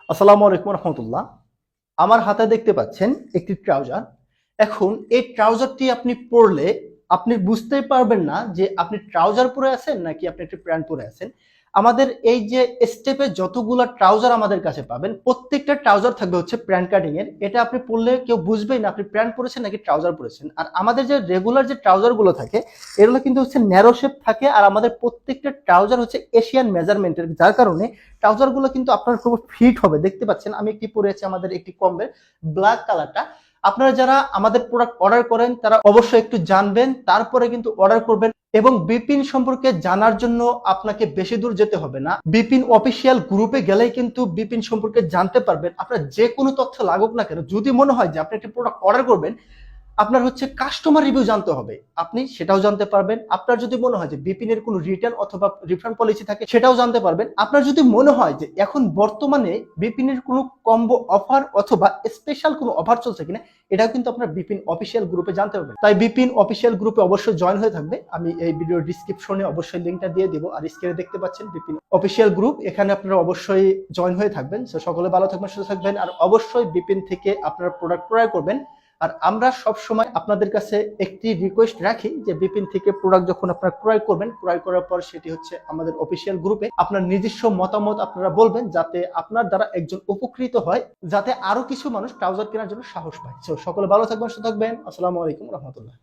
আসসালামু আলাইকুম রহমতুল্লাহ। আমার হাতে দেখতে পাচ্ছেন একটি ট্রাউজার। এখন এই ট্রাউজারটি আপনি পরলে আপনি বুঝতেই পারবেন না যে আপনি ট্রাউজার পরে আছেন নাকি আপনি একটি প্যান্ট পরে আছেন। আমাদের এই যে স্টেপে যতগুলা ট্রাউজার আমাদের কাছে পাবেন, প্রত্যেকটা ট্রাউজার থাকবে হচ্ছে প্যান্ট কাটিং এর। এটা আপনি পরলে কেউ বুঝবেই না আপনি প্যান্ট পরেছেন নাকি ট্রাউজার পরেছেন। আর আমাদের যে রেগুলার যে ট্রাউজার গুলো থাকে এগুলো কিন্তু হচ্ছে ন্যারো শেপ থাকে, আর আমাদের প্রত্যেকটা ট্রাউজার হচ্ছে এশিয়ান মেজারমেন্টের, যার কারণে ট্রাউজার গুলো কিন্তু আপনার খুব ফিট হবে। দেখতে পাচ্ছেন আমি একটি পরে আছি আমাদের একটি কম্বের ব্ল্যাক কালারটা। আপনারা যারা আমাদের প্রোডাক্ট অর্ডার করেন তারা অবশ্যই একটু জানবেন, তারপরে কিন্তু অর্ডার করবেন। এবং বিপিন সম্পর্কে জানার জন্য আপনাকে বেশি দূর যেতে হবে না, বিপিন অফিসিয়াল গ্রুপে গেলেই কিন্তু বিপিন সম্পর্কে জানতে পারবেন। আপনার যে কোনো তথ্য লাগুক না কেন, যদি মনে হয় যে আপনি একটি প্রোডাক্ট অর্ডার করবেন, আপনার হচ্ছে কাস্টমার রিভিউ জানতে হবে, আপনি সেটাও জানতে পারবেন। আপনার যদি মনে হয় যে বিপিন এর কোনো রিটার্ন অথবা রিফান্ড পলিসি থাকে, সেটাও জানতে পারবেন। আপনার যদি মনে হয় যে এখন বর্তমানে বিপিন এর কোনো কম্বো অফার অথবা স্পেশাল কোনো অফার চলছে কিনা, এটাও কিন্তু আপনার বিপিন অফিসিয়াল গ্রুপে জানতে পারবেন। তাই বিপিন অফিসিয়াল গ্রুপে অবশ্যই জয়েন হয়ে থাকবে। আমি এই ভিডিও ডিসক্রিপশনে অবশ্যই লিঙ্কটা দিয়ে দিব, আর স্ক্রিনে দেখতে পাচ্ছেন বিপিন অফিসিয়াল গ্রুপ, এখানে আপনারা অবশ্যই জয়েন হয়ে থাকবেন। তো সকলে ভালো থাকবেন, সুস্থ থাকবেন, আর অবশ্যই বিপিন থেকে আপনারা প্রোডাক্ট ক্রয় করবেন। আর আমরা সব সময় আপনাদের কাছে একটি রিকোয়েস্ট রাখি যে বিপিন থেকে প্রোডাক্ট যখন আপনারা ক্রয় করবেন, ক্রয় করার পর সেটি হচ্ছে আমাদের অফিসিয়াল গ্রুপে আপনার নিজস্ব মতামত আপনারা বলবেন, যাতে আপনার দ্বারা একজন উপকৃত হয়, যাতে আরো কিছু মানুষ ট্রাউজার কেনার জন্য সাহস পায়। সকলে ভালো থাকবেন, সুস্থ থাকবেন। আসসালামু আলাইকুম রহমতুল্লাহ।